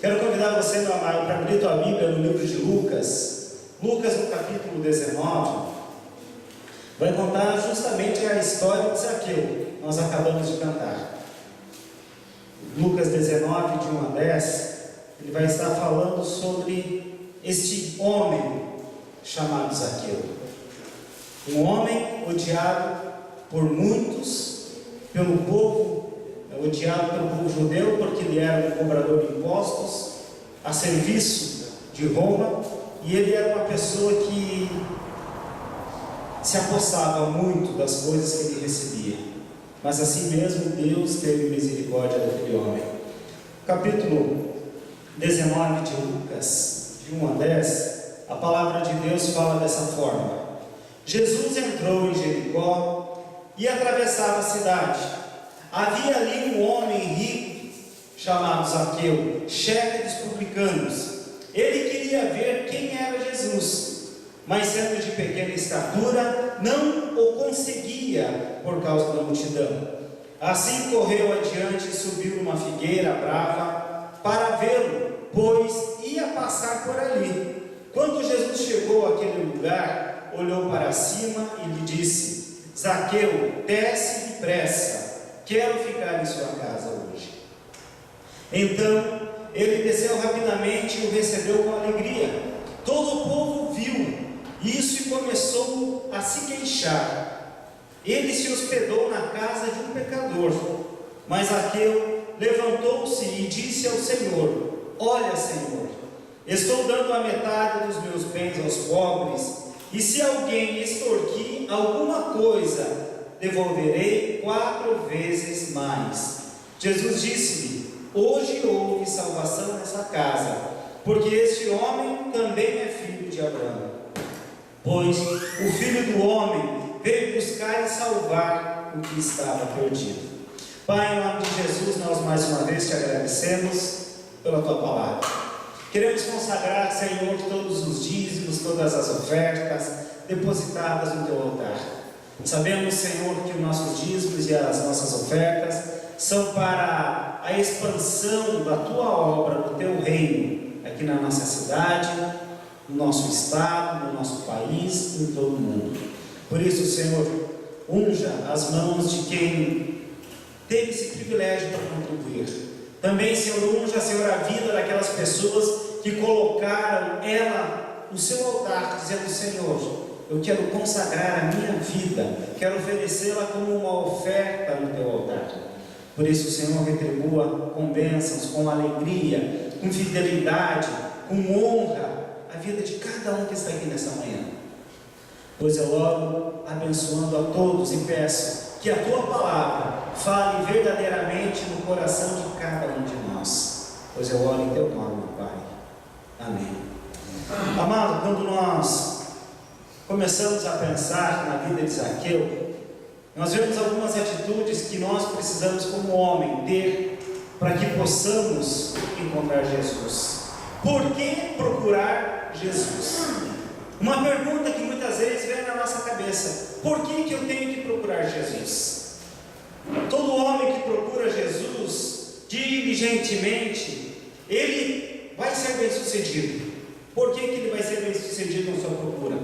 Quero convidar você, meu amado, para abrir tua Bíblia no livro de Lucas. Lucas, no capítulo 19, vai contar justamente a história de Zaqueu. Nós acabamos de cantar. Lucas 19, de 1 a 10, ele vai estar falando sobre este homem chamado Zaqueu. Um homem odiado por muitos, pelo povo, odiado pelo povo judeu, porque ele era um cobrador de impostos, a serviço de Roma, e ele era uma pessoa que se apossava muito das coisas que ele recebia. Mas assim mesmo Deus teve misericórdia daquele homem. Capítulo 19 de Lucas, de 1 a 10, a palavra de Deus fala dessa forma: Jesus entrou em Jericó e atravessava a cidade. Havia ali um homem rico chamado Zaqueu, chefe dos publicanos. Ele queria ver quem era Jesus, mas sendo de pequena estatura, não o conseguia por causa da multidão. Assim correu adiante e subiu numa figueira brava para vê-lo, pois ia passar por ali. Quando Jesus chegou àquele lugar, olhou para cima e lhe disse: Zaqueu, desce depressa, quero ficar em sua casa hoje. Então ele desceu rapidamente e o recebeu com alegria. Todo o povo viu isso e começou a se queixar. Ele se hospedou na casa de um pecador. Mas Zaqueu levantou-se e disse ao Senhor: Olha, Senhor, estou dando a metade dos meus bens aos pobres, e se alguém extorquir alguma coisa, devolverei 4 vezes mais. Jesus disse-lhe: Hoje houve salvação nessa casa, porque este homem também é filho de Abraão. Pois o Filho do Homem veio buscar e salvar o que estava perdido. Pai, em nome de Jesus, nós mais uma vez te agradecemos pela tua palavra. Queremos consagrar, Senhor, todos os dízimos, todas as ofertas depositadas no teu altar. Sabemos, Senhor, que os nossos dízimos e as nossas ofertas são para a expansão da tua obra, do teu reino, aqui na nossa cidade, no nosso estado, no nosso país, em todo o mundo. Por isso, Senhor, unja as mãos de quem teve esse privilégio para contribuir. Também, Senhor, unja, Senhor, a vida daquelas pessoas que colocaram ela no seu altar, dizendo: Senhor, eu quero consagrar a minha vida, quero oferecê-la como uma oferta no teu altar. Por isso, Senhor, retribua com bênçãos, com alegria, com fidelidade, com honra a vida de cada um que está aqui nessa manhã. Pois eu oro abençoando a todos e peço que a tua palavra fale verdadeiramente no coração de cada um de nós. Pois eu oro em teu nome, Pai. Amém. Amado, quando nós começamos a pensar na vida de Zaqueu, nós vemos algumas atitudes que nós precisamos, como homem, ter para que possamos encontrar Jesus. Por que procurar Jesus? Uma pergunta que muitas vezes vem na nossa cabeça: por que eu tenho que procurar Jesus? Todo homem que procura Jesus diligentemente, ele vai ser bem sucedido. Por que ele vai ser bem sucedido na sua procura?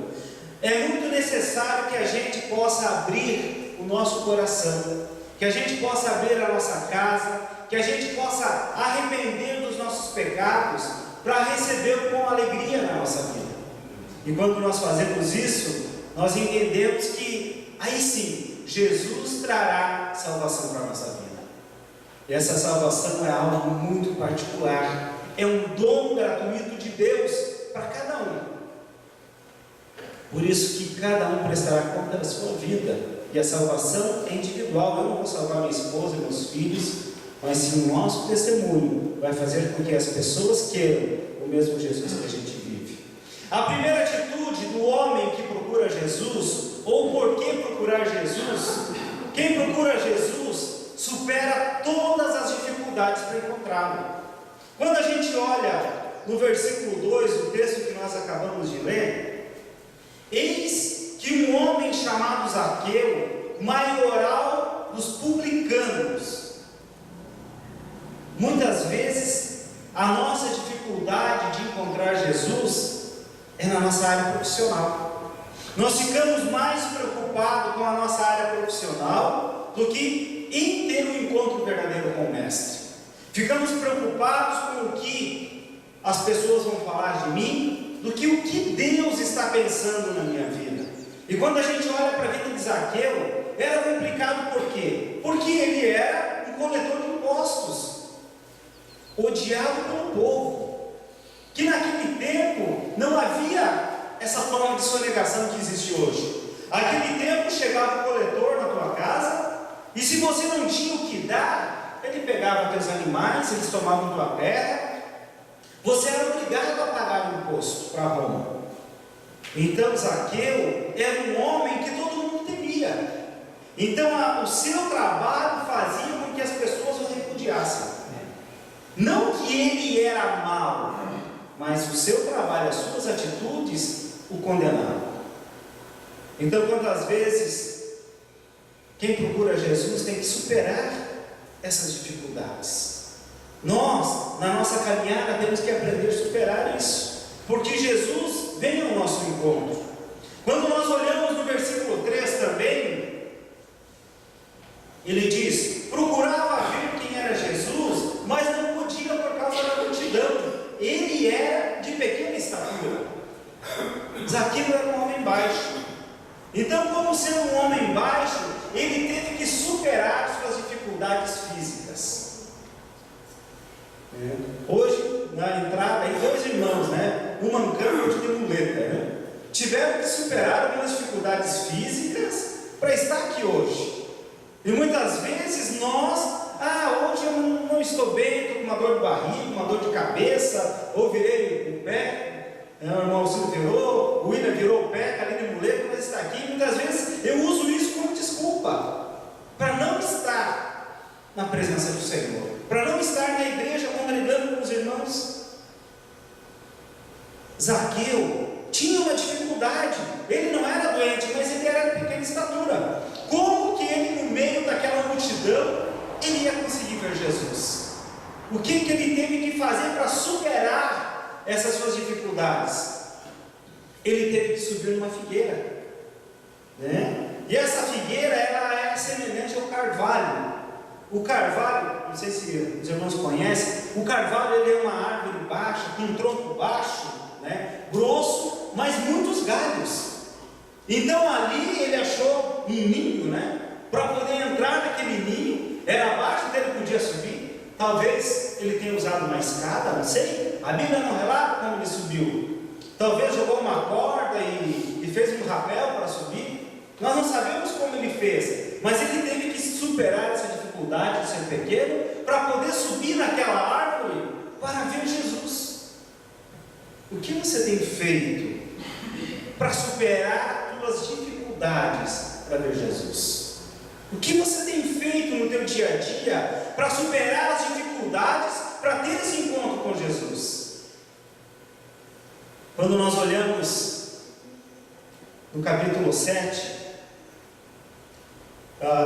É muito necessário que a gente possa abrir o nosso coração, que a gente possa abrir a nossa casa, que a gente possa arrepender dos nossos pecados, para receber com alegria na nossa vida. E quando nós fazemos isso, nós entendemos que aí sim, Jesus trará salvação para a nossa vida. E essa salvação é algo muito particular, é um dom gratuito de Deus para cada um. Por isso que cada um prestará conta da sua vida, e a salvação é individual. Eu não vou salvar minha esposa e meus filhos, mas sim o nosso testemunho vai fazer com que as pessoas queiram o mesmo Jesus que a gente vive. A primeira atitude do homem que procura Jesus, ou por que procurar Jesus: quem procura Jesus supera todas as dificuldades para encontrá-lo. Quando a gente olha no versículo 2, o texto que nós acabamos de ler: eis que um homem chamado Zaqueu, maioral dos publicanos. Muitas vezes A nossa dificuldade de encontrar Jesus é na nossa área profissional. Nós ficamos mais preocupados com a nossa área profissional do que em ter um encontro verdadeiro com o Mestre. Ficamos preocupados com o que as pessoas vão falar de mim, do que o que Deus está pensando na minha vida. E quando a gente olha para a vida de Zaqueu, era complicado por quê? Porque ele era um coletor de impostos, odiado pelo povo, que naquele tempo não havia essa forma de sonegação que existe hoje. Naquele tempo chegava o coletor na tua casa, e se você não tinha o que dar, ele pegava teus animais, eles tomavam tua terra, você era obrigado a pagar o imposto para Roma. Então Zaqueu era um homem que todo mundo temia. Então o seu trabalho fazia com que as pessoas o repudiassem. Não que ele era mau, mas o seu trabalho, as suas atitudes o condenavam. Então quantas vezes quem procura Jesus tem que superar essas dificuldades. Nós, na nossa caminhada, temos que aprender a superar isso, porque Jesus vem ao nosso encontro. Quando nós olhamos no versículo 3 também, ele diz: procurava ver quem era Jesus, mas não podia por causa da multidão. Ele era de pequena estatura. Zaqueu era um homem baixo. Então, como sendo um homem baixo, ele teve que superar suas dificuldades físicas. Hoje, na entrada, aí 2 irmãos, um mancando e outro de muleta, tiveram que superar algumas dificuldades físicas para estar aqui hoje. E muitas vezes nós, hoje eu não estou bem, estou com uma dor de barriga, uma dor de cabeça, ou virei o pé, o irmão Ciro virou, o William virou o pé, ali de muleta, mas está aqui. Muitas vezes eu uso isso como desculpa para não estar na presença do Senhor, para não estar na igreja congregando com os irmãos. Zaqueu tinha uma dificuldade, ele não era doente, mas ele era de pequena estatura. Como que ele, no meio daquela multidão, ele ia conseguir ver Jesus? O que ele teve que fazer para superar essas suas dificuldades? Ele teve que subir numa figueira, e essa figueira ela é semelhante ao carvalho. O carvalho, não sei se os irmãos conhecem, o carvalho ele é uma árvore baixa, com um tronco baixo, grosso, mas muitos galhos. Então ali ele achou um ninho, para poder entrar naquele ninho. Era baixo, então ele podia subir. Talvez ele tenha usado uma escada, não sei. A Bíblia não relata como ele subiu. Talvez jogou uma corda e fez um rapel para subir. Nós não sabemos como ele fez, mas ele teve que superar essa dificuldade de ser pequeno para poder subir naquela árvore para ver Jesus. O que você tem feito para superar as tuas dificuldades para ver Jesus? O que você tem feito no teu dia a dia para superar as dificuldades para ter esse encontro com Jesus? Quando nós olhamos no capítulo 7,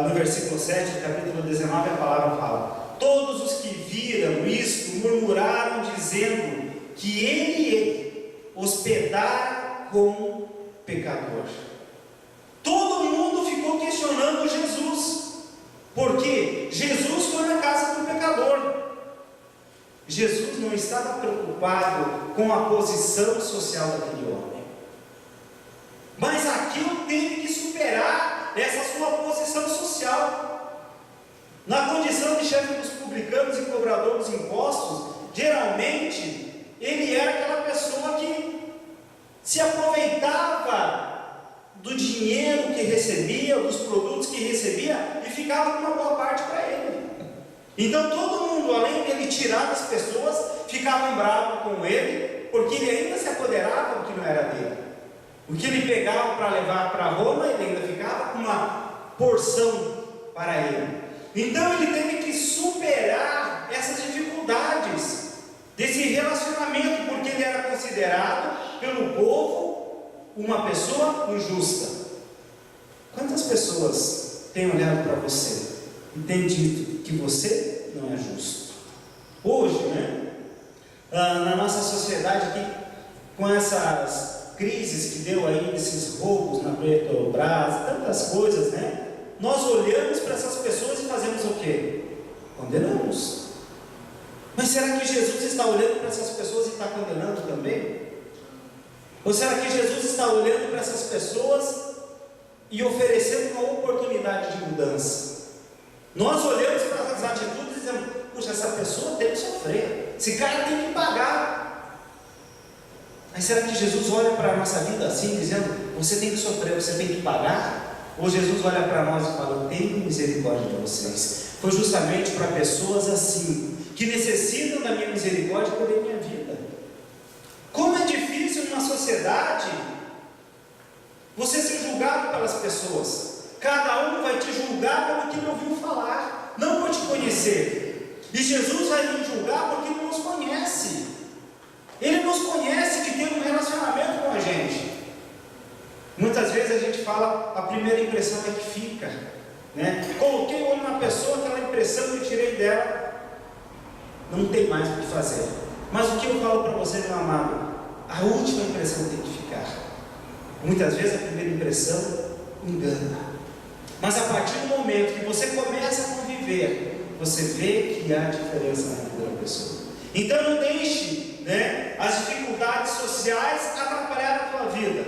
no versículo 7, do capítulo 19, a palavra fala: todos os que viram isto murmuraram, dizendo que ele hospedara com pecador. Todo mundo ficou questionando Jesus, porque Jesus foi na casa do pecador. Jesus não estava preocupado com a posição social daquele homem, mas aquilo teve que superar essa sua posição social. Na condição de chefe dos publicanos e cobrador dos impostos, geralmente ele era aquela pessoa que se aproveitava do dinheiro que recebia, dos produtos que recebia, e ficava com uma boa parte para ele. Então todo mundo, além de ele tirar das pessoas, ficavam bravos com ele, porque ele ainda se apoderava do que não era dele. O que ele pegava para levar para Roma, ele ainda ficava com uma porção para ele. Então ele teve que superar essas dificuldades desse relacionamento, porque ele era considerado pelo povo uma pessoa injusta. Quantas pessoas têm olhado para você e têm dito que você não é justo? Hoje, na nossa sociedade aqui, com essas crises que deu aí, esses roubos na Petrobras, tantas coisas, né? Nós olhamos para essas pessoas e fazemos o quê? Condenamos. Mas será que Jesus está olhando para essas pessoas e está condenando também? Ou será que Jesus está olhando para essas pessoas e oferecendo uma oportunidade de mudança? Nós olhamos para essas atitudes e dizemos: puxa, essa pessoa tem que sofrer, esse cara tem que pagar. Mas será que Jesus olha para a nossa vida assim, dizendo: você tem que sofrer, você tem que pagar? Ou Jesus olha para nós e fala: eu tenho misericórdia de vocês? Foi justamente para pessoas assim, que necessitam da minha misericórdia por minha vida. Como é difícil numa sociedade você ser julgado pelas pessoas. Cada um vai te julgar pelo que ele ouviu falar, não por te conhecer. E Jesus vai nos julgar porque ele nos conhece. Ele nos conhece, que tem um relacionamento com a gente. Muitas vezes a gente fala, a primeira impressão é que fica, né? Coloquei o olho na pessoa, aquela impressão que eu tirei dela, não tem mais o que fazer. Mas o que eu falo para você, meu amado, a última impressão tem que ficar. Muitas vezes a primeira impressão engana, mas a partir do momento que você começa a conviver, você vê que há diferença na vida da pessoa. Então não deixe, né, as dificuldades sociais atrapalhar a tua vida.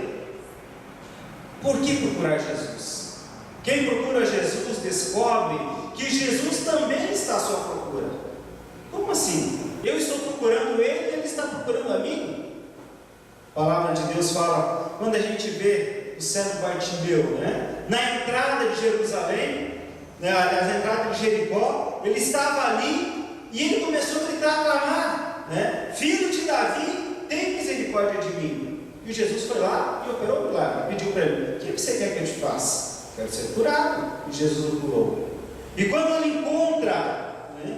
Por que procurar Jesus? Quem procura Jesus descobre que Jesus também está à sua procura. Como assim? Eu estou procurando Ele e Ele está procurando a mim? A palavra de Deus fala, quando a gente vê o cego Bartimeu, né, na entrada de Jerusalém, né, na entrada de Jericó, ele estava ali e ele começou a gritar, a clamar, né, filho de Davi, tem misericórdia de mim. E Jesus foi lá e operou o milagre, pediu para ele: o que você quer que eu te faça? Quero ser curado. E Jesus o curou. E quando ele encontra, né,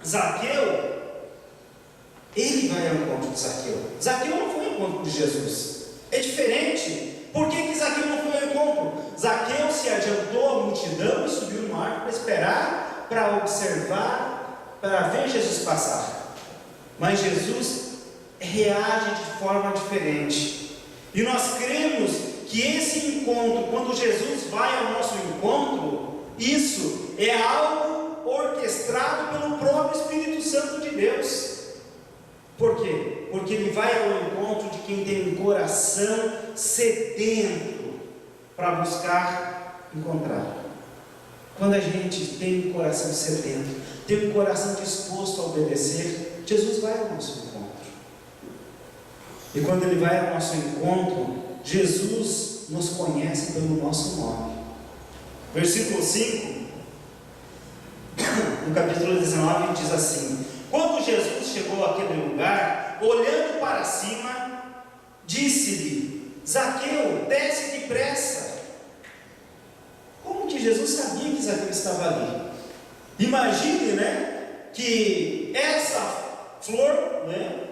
Zaqueu, ele vai ao encontro de Zaqueu. Zaqueu não foi ao encontro de Jesus. É diferente. Por que Zaqueu não foi ao encontro? Zaqueu se adiantou à multidão e subiu no arco para esperar, para observar, para ver Jesus passar. Mas Jesus reage de forma diferente. E nós cremos que esse encontro, quando Jesus vai ao nosso encontro, isso é algo orquestrado pelo próprio Espírito Santo de Deus. Por quê? Porque ele vai ao encontro de quem tem um coração sedento para buscar encontrar. Quando a gente tem um coração sedento, tem um coração disposto a obedecer, Jesus vai ao nosso encontro. E quando ele vai ao nosso encontro, Jesus nos conhece pelo nosso nome. Versículo 5, no capítulo 19, diz assim: quando Jesus chegou àquele lugar, olhando para cima, disse-lhe: Zaqueu, desce depressa. Como que Jesus sabia que Zaqueu estava ali? Imagine, né, que essa flor, né,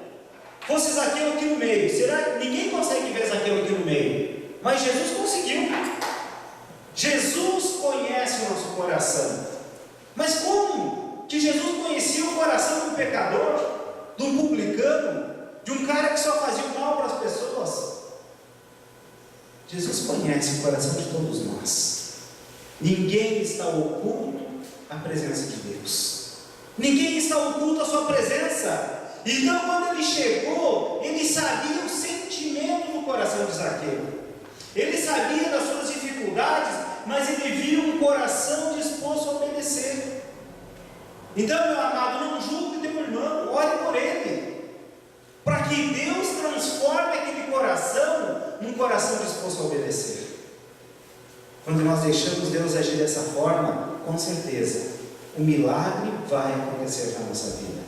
fosse Zaqueu aqui no meio. Será que ninguém consegue ver Zaqueu aqui no meio? Mas Jesus conseguiu. Jesus conhece o nosso coração. Mas como que Jesus conhecia o coração de um pecador, de um publicano, de um cara que só fazia o mal para as pessoas? Jesus conhece o coração de todos nós. Ninguém está oculto à presença de Deus. Ninguém está oculto à sua presença. Então, quando ele chegou, ele sabia o sentimento do coração de Zaqueu. Ele sabia das suas dificuldades, mas ele viu um coração disposto a obedecer. Então, meu amado, não julgue teu irmão, ore por ele, para que Deus transforme aquele coração num coração disposto a obedecer. Quando nós deixamos Deus agir dessa forma, com certeza, o milagre vai acontecer na nossa vida.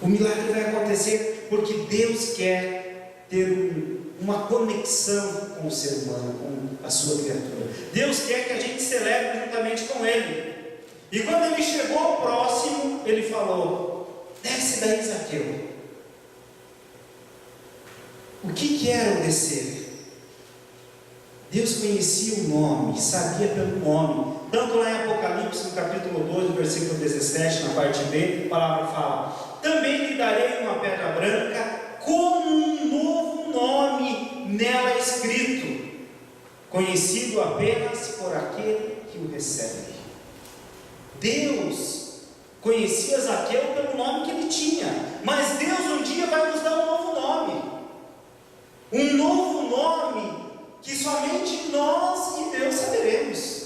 O milagre vai acontecer porque Deus quer ter uma conexão com o ser humano, com a sua criatura. Deus quer que a gente celebre juntamente com Ele. E quando ele chegou próximo, ele falou: desce daí, Zaqueu. O que era o descer? Deus conhecia o nome, sabia pelo nome. Tanto lá em Apocalipse Apocalipse, no capítulo 2, no versículo 17, na parte B, a palavra fala: também lhe darei uma pedra branca com um novo nome nela escrito, conhecido apenas por aquele que o recebe. Deus conhecia Zaqueu pelo nome que ele tinha, mas Deus um dia vai nos dar um novo nome. Um novo nome que somente nós e Deus saberemos.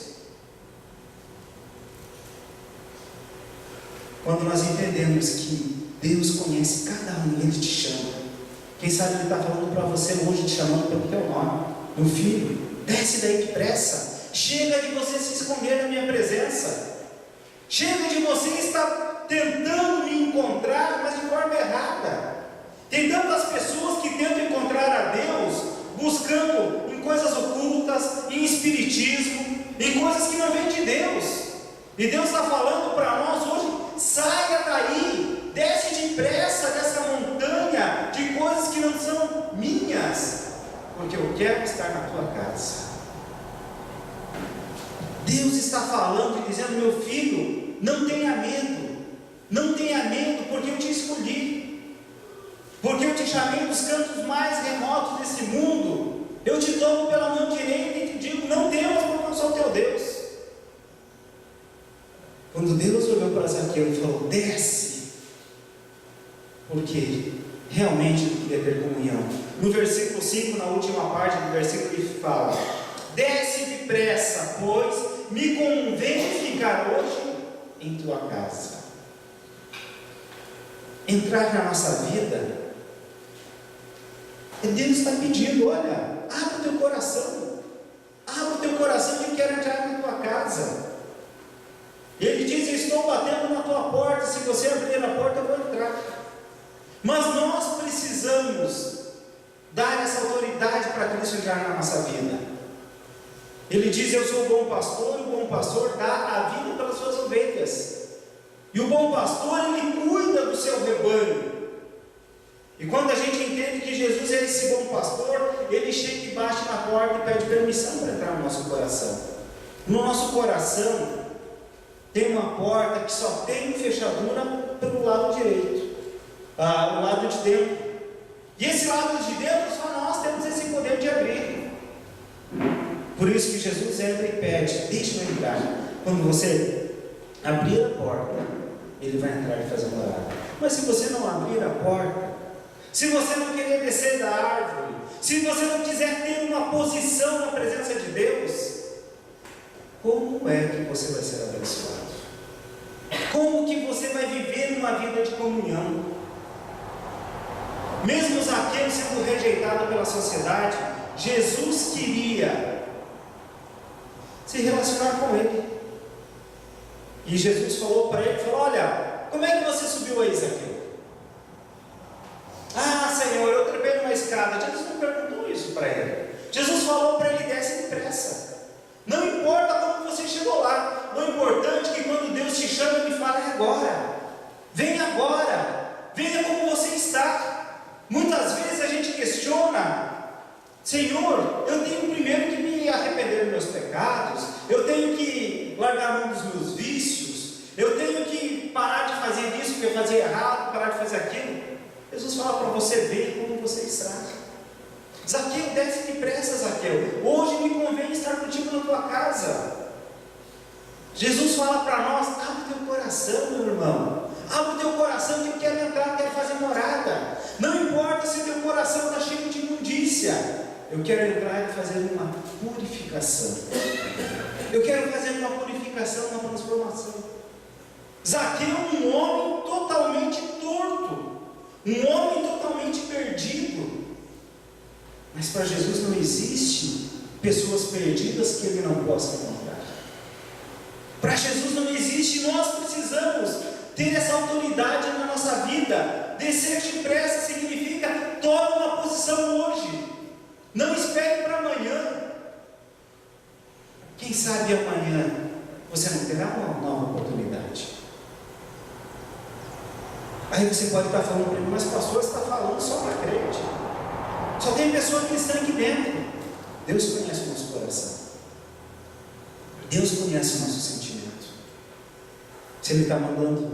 Quando nós entendemos que Deus conhece cada um, Ele te chama. Quem sabe Ele está falando para você hoje, te chamando pelo teu nome. Meu filho, desce daí depressa. Chega de você se esconder na minha presença. Chega de você estar tentando me encontrar, mas de forma errada. Tem tantas pessoas que tentam encontrar a Deus buscando em coisas ocultas, em espiritismo, em coisas que não vêm de Deus. E Deus está falando para nós hoje: saia daí, desce depressa dessa montanha de coisas que não são minhas, porque eu quero estar na tua casa. Deus está falando e dizendo: meu filho, não tenha medo, não tenha medo, porque eu te escolhi, porque eu te chamei dos cantos mais remotos desse mundo. Eu te tomo pela mão direita e te digo: não temas, porque eu sou teu Deus. Quando Deus olhou para Zaqueu e falou: desce, porque realmente ele queria ter comunhão. No versículo 5, na última parte do versículo, ele fala: desce depressa, pois me convém ficar hoje em tua casa. Entrar na nossa vida, Deus está pedindo: olha, abre o teu coração, que eu quero entrar na tua casa. Ele diz: eu estou batendo na tua porta, se você abrir a porta eu vou entrar. Mas nós precisamos dar essa autoridade para Cristo entrar na nossa vida. Ele diz: eu sou o bom pastor, e o bom pastor dá a vida pelas suas ovelhas. E o bom pastor, ele cuida do seu rebanho. E quando a gente entende que Jesus é esse bom pastor, ele chega e bate na porta e pede permissão para entrar no nosso coração. No nosso coração tem uma porta que só tem fechadura pelo lado direito, o lado de dentro. E esse lado de dentro, só nós temos esse poder de abrir. Por isso que Jesus entra e pede: deixa eu entrar. Quando você abrir a porta, Ele vai entrar e fazer morada. Mas se você não abrir a porta, se você não querer descer da árvore, se você não quiser ter uma posição na presença de Deus, como é que você vai ser abençoado? Como que você vai viver uma vida de comunhão? Mesmo Zaqueu sendo rejeitado pela sociedade, Jesus queria se relacionar com ele. E Jesus falou para ele, olha, como é que você subiu aí, Zaqueu? Ah, Senhor, eu trepei numa escada. Jesus não perguntou isso para ele. Jesus falou para ele: desce depressa. Não importa como você chegou lá, o importante é que quando Deus te chama, Ele fala: é agora, venha como você está. Muitas vezes a gente questiona: Senhor, eu tenho primeiro que me arrepender dos meus pecados, eu tenho que largar a mão dos meus vícios, eu tenho que parar de fazer isso que eu fazia errado, parar de fazer aquilo. Jesus fala para você: venha como você está. Zaqueu, desce depressa, Zaqueu. Hoje me convém estar contigo na tua casa. Jesus fala para nós: abre o teu coração, meu irmão. Abre o teu coração, que eu quero entrar, quero fazer morada. Não importa se o teu coração está cheio de imundícia. Eu quero entrar e fazer uma purificação. Eu quero fazer uma purificação, uma transformação. Zaqueu, um homem totalmente torto, um homem totalmente perdido. Mas para Jesus não existe pessoas perdidas que Ele não possa encontrar. Para Jesus não existe. Nós precisamos ter essa autoridade na nossa vida. Descer depressa significa: tome uma posição hoje. Não espere para amanhã. Quem sabe amanhã você não terá uma nova oportunidade. Aí você pode estar falando para mim: mas pastor, você está falando só para crente. Só tem pessoa cristã aqui dentro. Deus conhece o nosso coração. Deus conhece o nosso sentimento. Se Ele está mandando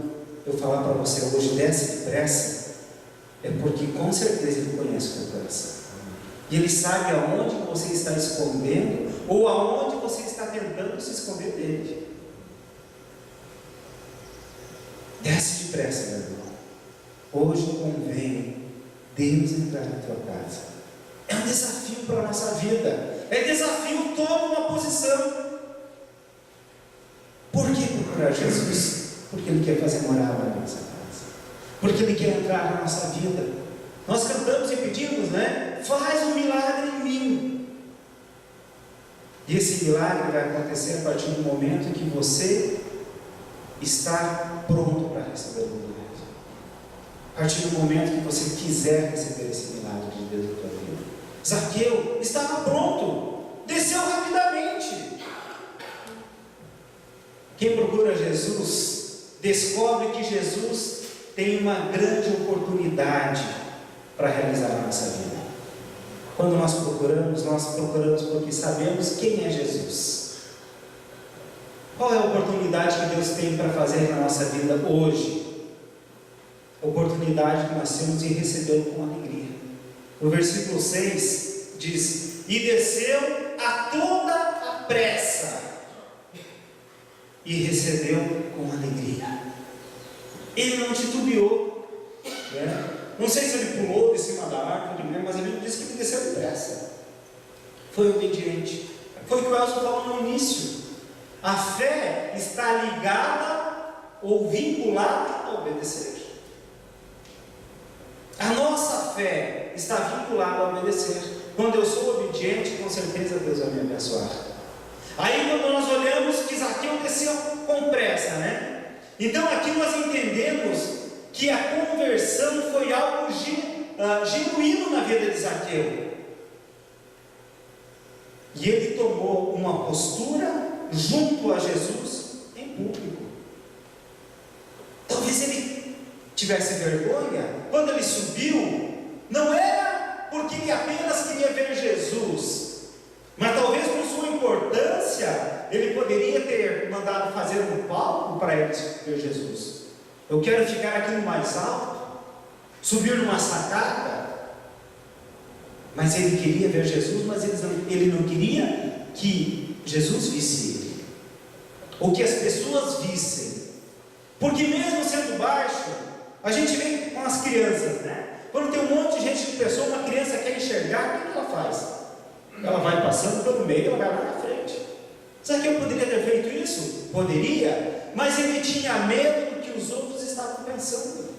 eu falar para você hoje, desce depressa, é porque com certeza Ele conhece o teu coração. E Ele sabe aonde você está escondendo, ou aonde você está tentando se esconder dele. Desce depressa, meu irmão. Hoje convém Deus entrar na tua casa. É um desafio para a nossa vida. É desafio, toma uma posição. Por que procurar Jesus? Porque Ele quer fazer morada na nossa casa. Porque Ele quer entrar na nossa vida. Nós cantamos e pedimos, né? Faz um milagre em mim. E esse milagre vai acontecer a partir do momento em que você está pronto para receber o milagre. A partir do momento que você quiser receber esse milagre de Deus na tua vida. Zaqueu estava pronto, desceu rapidamente. Quem procura Jesus, descobre que Jesus tem uma grande oportunidade para realizar a nossa vida. Quando nós procuramos porque sabemos quem é Jesus. Qual é a oportunidade que Deus tem para fazer na nossa vida hoje? A oportunidade que nós temos de recebê-lo com alegria. No versículo 6 diz: e desceu a toda a pressa e recebeu com alegria. Ele não titubeou, né? Não sei se ele pulou de cima da árvore, né? Mas a Bíblia diz que ele desceu depressa. Foi obediente. Foi o que o Elcio falou no início. A fé está ligada ou vinculada a obedecer. A nossa fé está vinculada a obedecer. Quando eu sou obediente, com certeza Deus vai me abençoar. Aí quando nós olhamos que Zaqueu desceu com pressa, né? Então aqui nós entendemos que a conversão foi algo genuíno na vida de Zaqueu. E ele tomou uma postura junto a Jesus em público. Talvez ele tivesse vergonha. Quando ele subiu, não era porque ele apenas queria ver Jesus, mas talvez por sua importância, ele poderia ter mandado fazer um palco para ele ver Jesus. Eu quero ficar aqui no mais alto, subir numa sacada. Mas ele queria ver Jesus, mas ele não queria que Jesus visse ele, ou que as pessoas vissem. Porque mesmo sendo baixo, a gente vê com as crianças, né? Quando tem um monte de gente de pessoa, uma criança quer enxergar, o que ela faz? Ela vai passando pelo meio, ela vai lá na frente. Será que eu poderia ter feito isso? Poderia, mas ele tinha medo do que os outros estavam pensando.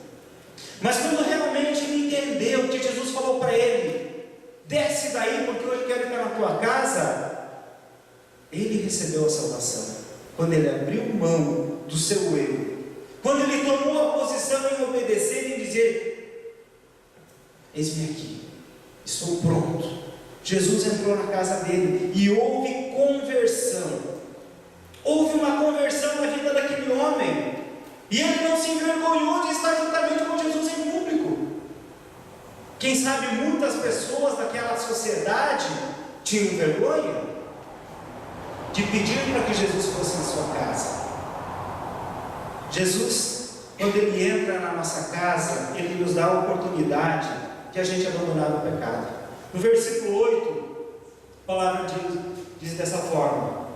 Mas quando realmente ele entendeu que Jesus falou para ele: desce daí, porque hoje eu quero entrar na tua casa, ele recebeu a salvação. Quando ele abriu mão do seu eu, quando ele tomou a posição em obedecer e em dizer: eis-me aqui, estou pronto. Jesus entrou na casa dele e houve conversão. Houve uma conversão na vida daquele homem, e ele não se envergonhou de estar juntamente com Jesus em público. Quem sabe muitas pessoas daquela sociedade tinham vergonha de pedir para que Jesus fosse em sua casa. Jesus, quando Ele entra na nossa casa, Ele nos dá a oportunidade de a gente abandonar o pecado. No versículo 8, a palavra diz dessa forma: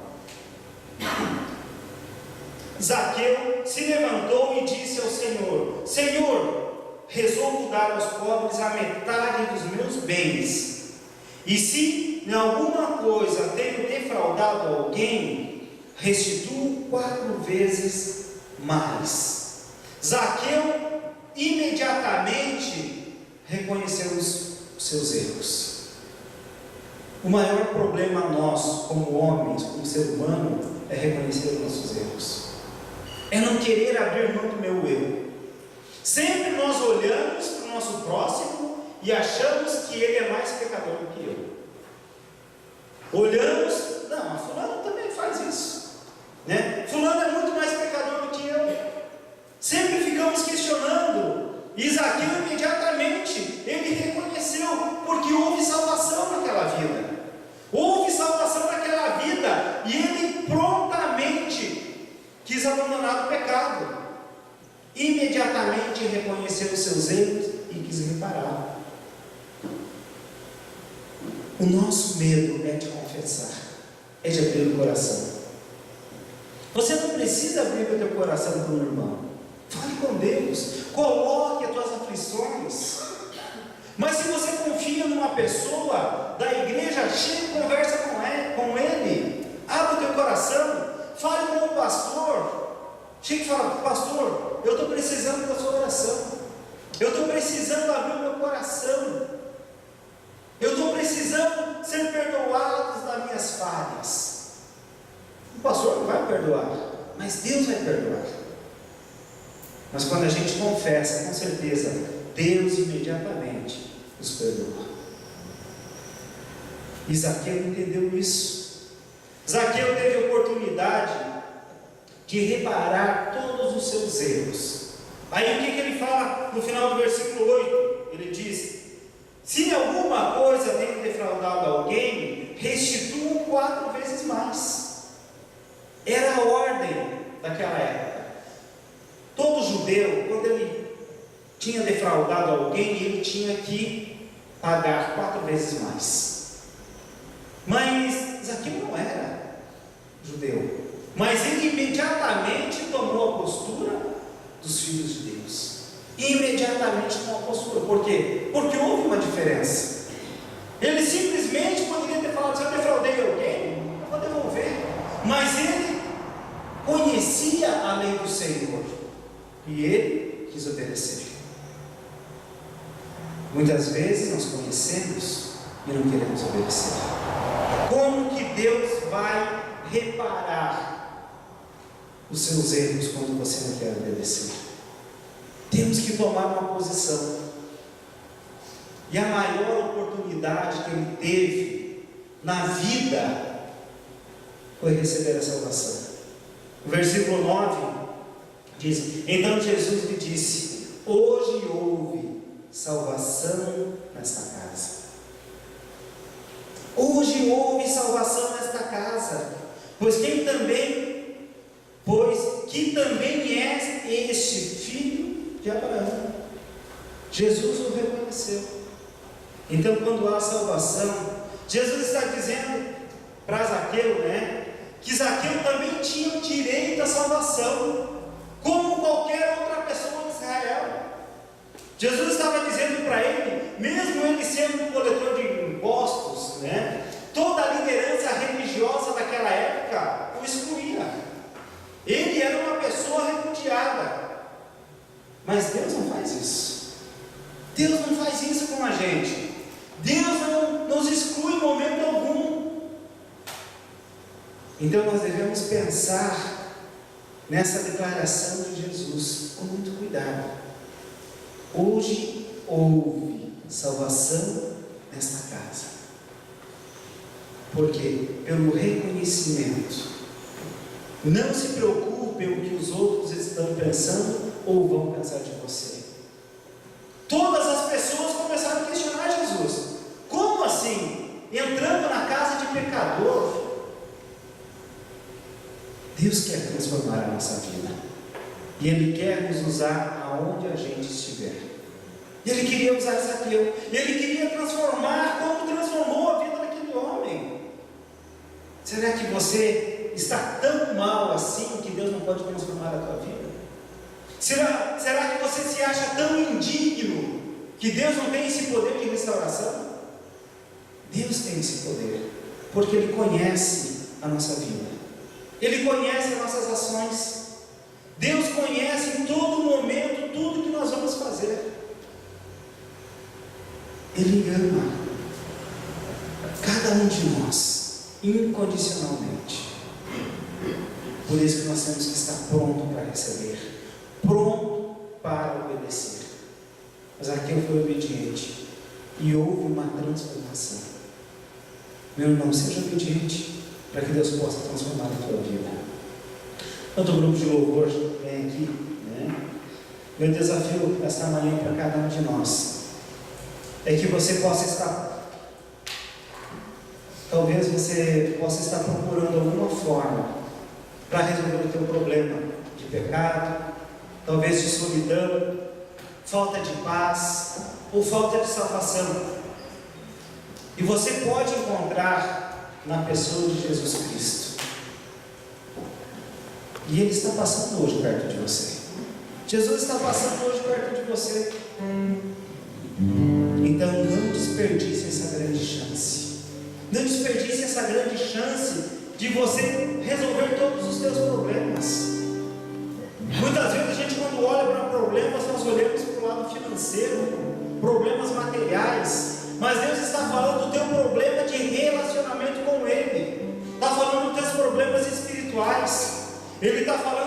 Zaqueu se levantou e disse ao Senhor: Senhor, resolvo dar aos pobres a metade dos meus bens, e se em alguma coisa tenho defraudado alguém, restituo 4 vezes mais. Zaqueu imediatamente reconheceu os seus erros. O maior problema nosso, como homens, como ser humano, é reconhecer os nossos erros, é não querer abrir mão do meu eu. Sempre nós olhamos para o nosso próximo e achamos que ele é mais pecador do que eu. Olhamos, não, a fulano também faz isso, né? Fulano é muito mais pecador do que eu. Sempre ficamos questionando. E Zaqueu imediatamente ele reconheceu, porque houve salvação naquela vida. Houve salvação naquela vida, e ele prontamente quis abandonado o pecado. Imediatamente reconheceu os seus erros e quis reparar. O nosso medo é de confessar, é de abrir o coração. Você não precisa abrir o teu coração para um irmão. Fale com Deus, coloque as tuas aflições. Mas se você confia numa pessoa da igreja, chega e conversa com ele. Abra o teu coração, fale com o pastor. Chega e fala: pastor, eu estou precisando da sua oração. Eu estou precisando abrir o meu coração. Eu estou precisando ser perdoado das minhas falhas. O pastor não vai perdoar, mas Deus vai perdoar. Mas quando a gente confessa, com certeza, Deus imediatamente nos perdoa. E Zaqueu entendeu isso. Zaqueu teve a oportunidade de reparar todos os seus erros. Aí o que ele fala no final do versículo 8? Ele diz: se alguma coisa tem defraudado alguém, restituam 4 vezes mais. Era a ordem daquela época. Todo judeu, quando ele tinha defraudado alguém, ele tinha que pagar 4 vezes mais. Mas Zaqueu não era judeu, mas ele imediatamente tomou a postura dos filhos de Deus. Imediatamente tomou a postura. Por quê? Porque houve uma diferença. Ele simplesmente poderia ter falado: se eu defraudei alguém, eu vou devolver. Mas ele conhecia a lei do Senhor e ele quis obedecer. Muitas vezes nós conhecemos e não queremos obedecer. Como que Deus vai reparar os seus erros quando você não quer obedecer? Temos que tomar uma posição. E a maior oportunidade que ele teve na vida foi receber a salvação. O versículo 9 diz: então Jesus lhe disse: hoje houve salvação nesta casa. Hoje houve salvação nesta casa, pois que também é este filho de Abraão. Jesus o reconheceu. Então, quando há salvação, Jesus está dizendo para Zaqueu, que Zaqueu também tinha o direito à salvação, como qualquer outra pessoa de Israel. Jesus estava dizendo para ele, mesmo ele sendo um coletor de impostos, toda a liderança religiosa daquela época o excluía. Ele era uma pessoa repudiada. Mas Deus não faz isso. Deus não faz isso com a gente. Deus não nos exclui em momento algum. Então nós devemos pensar nessa declaração de Jesus com muito cuidado. Hoje houve salvação nesta casa. Por quê? Pelo reconhecimento. Não se preocupem o que os outros estão pensando ou vão pensar de você. Todas as pessoas começaram a questionar Jesus. Como assim? Entrando na casa de pecador? Deus quer transformar a nossa vida. E Ele quer nos usar aonde a gente estiver. Ele queria usar Zaqueu. Ele queria transformar como transformou a vida daquele homem. Será que você está tão mal assim que Deus não pode transformar a tua vida? Será que você se acha tão indigno que Deus não tem esse poder de restauração? Deus tem esse poder, porque Ele conhece a nossa vida. Ele conhece as nossas ações. Deus conhece em todo momento tudo que nós vamos fazer. Ele ama cada um de nós incondicionalmente. Por isso que nós temos que estar pronto para receber, pronto para obedecer. Mas Zaqueu foi obediente e houve uma transformação. Meu irmão, seja obediente para que Deus possa transformar a tua vida. Outro grupo de louvor vem aqui, Meu desafio esta manhã para cada um de nós é que você possa estar, talvez você possa estar procurando alguma forma para resolver o teu problema, pecado, talvez de solidão, falta de paz ou falta de salvação. E você pode encontrar na pessoa de Jesus Cristo. E Ele está passando hoje perto de você. Jesus está passando hoje perto de você. Então não desperdice essa grande chance. Não desperdice essa grande chance de você resolver todos os seus problemas. Muitas vezes a gente, quando olha para problemas, nós olhamos para o lado financeiro, problemas materiais. Mas Deus está falando do teu problema de relacionamento com Ele. Está falando dos teus problemas espirituais. Ele está falando